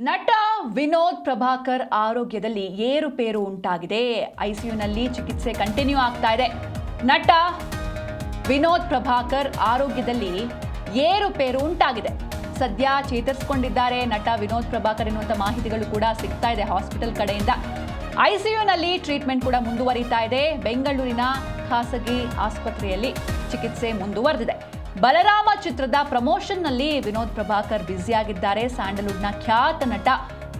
ನಟ ವಿನೋದ್ ಪ್ರಭಾಕರ್ ಆರೋಗ್ಯದಲ್ಲಿ ಏರುಪೇರು ಉಂಟಾಗಿದೆ. ಐಸಿಯುನಲ್ಲಿ ಚಿಕಿತ್ಸೆ ಕಂಟಿನ್ಯೂ ಆಗ್ತಾ ಇದೆ. ನಟ ವಿನೋದ್ ಪ್ರಭಾಕರ್ ಆರೋಗ್ಯದಲ್ಲಿ ಏರುಪೇರು ಉಂಟಾಗಿದೆ. ಸದ್ಯ ಚೇತರಿಸಿಕೊಂಡಿದ್ದಾರೆ ನಟ ವಿನೋದ್ ಪ್ರಭಾಕರ್ ಎನ್ನುವಂಥ ಮಾಹಿತಿಗಳು ಕೂಡ ಸಿಗ್ತಾ ಇದೆ ಹಾಸ್ಪಿಟಲ್ ಕಡೆಯಿಂದ. ಐಸಿಯುನಲ್ಲಿ ಟ್ರೀಟ್ಮೆಂಟ್ ಕೂಡ ಮುಂದುವರಿತಾ ಇದೆ. ಬೆಂಗಳೂರಿನ ಖಾಸಗಿ ಆಸ್ಪತ್ರೆಯಲ್ಲಿ ಚಿಕಿತ್ಸೆ ಮುಂದುವರೆದಿದೆ. ಬಲರಾಮ ಚಿತ್ರದ ಪ್ರಮೋಷನ್ನಲ್ಲಿ ವಿನೋದ್ ಪ್ರಭಾಕರ್ ಬ್ಯುಸಿಯಾಗಿದ್ದಾರೆ. ಸ್ಯಾಂಡಲ್ವುಡ್ನ ಖ್ಯಾತ ನಟ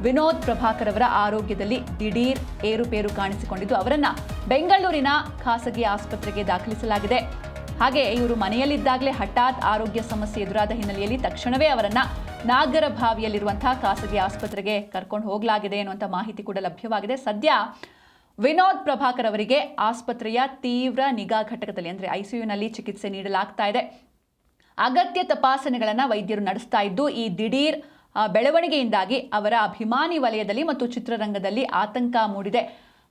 ವಿನೋದ್ ಪ್ರಭಾಕರ್ ಅವರ ಆರೋಗ್ಯದಲ್ಲಿ ದಿಢೀರ್ ಏರುಪೇರು ಕಾಣಿಸಿಕೊಂಡಿದ್ದು ಅವರನ್ನ ಬೆಂಗಳೂರಿನ ಖಾಸಗಿ ಆಸ್ಪತ್ರೆಗೆ ದಾಖಲಿಸಲಾಗಿದೆ. ಹಾಗೆ ಇವರು ಮನೆಯಲ್ಲಿದ್ದಾಗಲೇ ಹಠಾತ್ ಆರೋಗ್ಯ ಸಮಸ್ಯೆ ಎದುರಾದ ಹಿನ್ನೆಲೆಯಲ್ಲಿ ತಕ್ಷಣವೇ ಅವರನ್ನ ನಾಗರಭಾವಿಯಲ್ಲಿರುವಂತಹ ಖಾಸಗಿ ಆಸ್ಪತ್ರೆಗೆ ಕರ್ಕೊಂಡು ಹೋಗಲಾಗಿದೆ ಎನ್ನುವಂಥ ಮಾಹಿತಿ ಕೂಡ ಲಭ್ಯವಾಗಿದೆ. ಸದ್ಯ ವಿನೋದ್ ಪ್ರಭಾಕರ್ ಅವರಿಗೆ ಆಸ್ಪತ್ರೆಯ ತೀವ್ರ ನಿಗಾ ಘಟಕದಲ್ಲಿ ಅಂದರೆ ಐಸಿಯುನಲ್ಲಿ ಚಿಕಿತ್ಸೆ ನೀಡಲಾಗ್ತಾ ಇದೆ. ಅಗತ್ಯ ತಪಾಸಣೆಗಳನ್ನು ವೈದ್ಯರು ನಡೆಸ್ತಾ ಇದ್ದು ಈ ದಿಢೀರ್ ಬೆಳವಣಿಗೆಯಿಂದಾಗಿ ಅವರ ಅಭಿಮಾನಿ ವಲಯದಲ್ಲಿ ಮತ್ತು ಚಿತ್ರರಂಗದಲ್ಲಿ ಆತಂಕ ಮೂಡಿದೆ.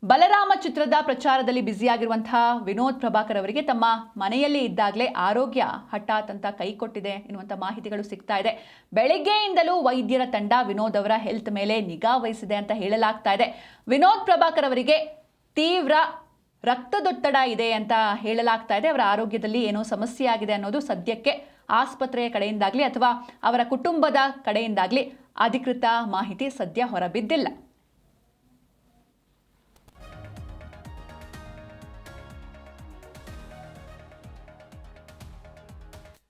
ಬಲರಾಮ ಚಿತ್ರದ ಪ್ರಚಾರದಲ್ಲಿ ಬ್ಯುಸಿಯಾಗಿರುವಂತಹ ವಿನೋದ್ ಪ್ರಭಾಕರ್ ಅವರಿಗೆ ತಮ್ಮ ಮನೆಯಲ್ಲಿ ಇದ್ದಾಗಲೇ ಆರೋಗ್ಯ ಹಠಾತ್ ಅಂತ ಕೈಕೊಟ್ಟಿದೆ ಎನ್ನುವಂಥ ಮಾಹಿತಿಗಳು ಸಿಗ್ತಾ ಇದೆ. ಬೆಳಗ್ಗೆಯಿಂದಲೂ ವೈದ್ಯರ ತಂಡ ವಿನೋದ್ ಅವರ ಹೆಲ್ತ್ ಮೇಲೆ ನಿಗಾ ವಹಿಸಿದೆ ಅಂತ ಹೇಳಲಾಗ್ತಾ ಇದೆ. ವಿನೋದ್ ಪ್ರಭಾಕರ್ ಅವರಿಗೆ ತೀವ್ರ ರಕ್ತದೊತ್ತಡ ಇದೆ ಅಂತ ಹೇಳಲಾಗ್ತಾ ಇದೆ. ಅವರ ಆರೋಗ್ಯದಲ್ಲಿ ಏನೋ ಸಮಸ್ಯೆ ಆಗಿದೆ ಅನ್ನೋದು ಸದ್ಯಕ್ಕೆ ಆಸ್ಪತ್ರೆಯ ಕಡೆಯಿಂದಾಗಲಿ ಅಥವಾ ಅವರ ಕುಟುಂಬದ ಕಡೆಯಿಂದಾಗಲಿ ಅಧಿಕೃತ ಮಾಹಿತಿ ಸದ್ಯ ಹೊರಬಿದ್ದಿಲ್ಲ.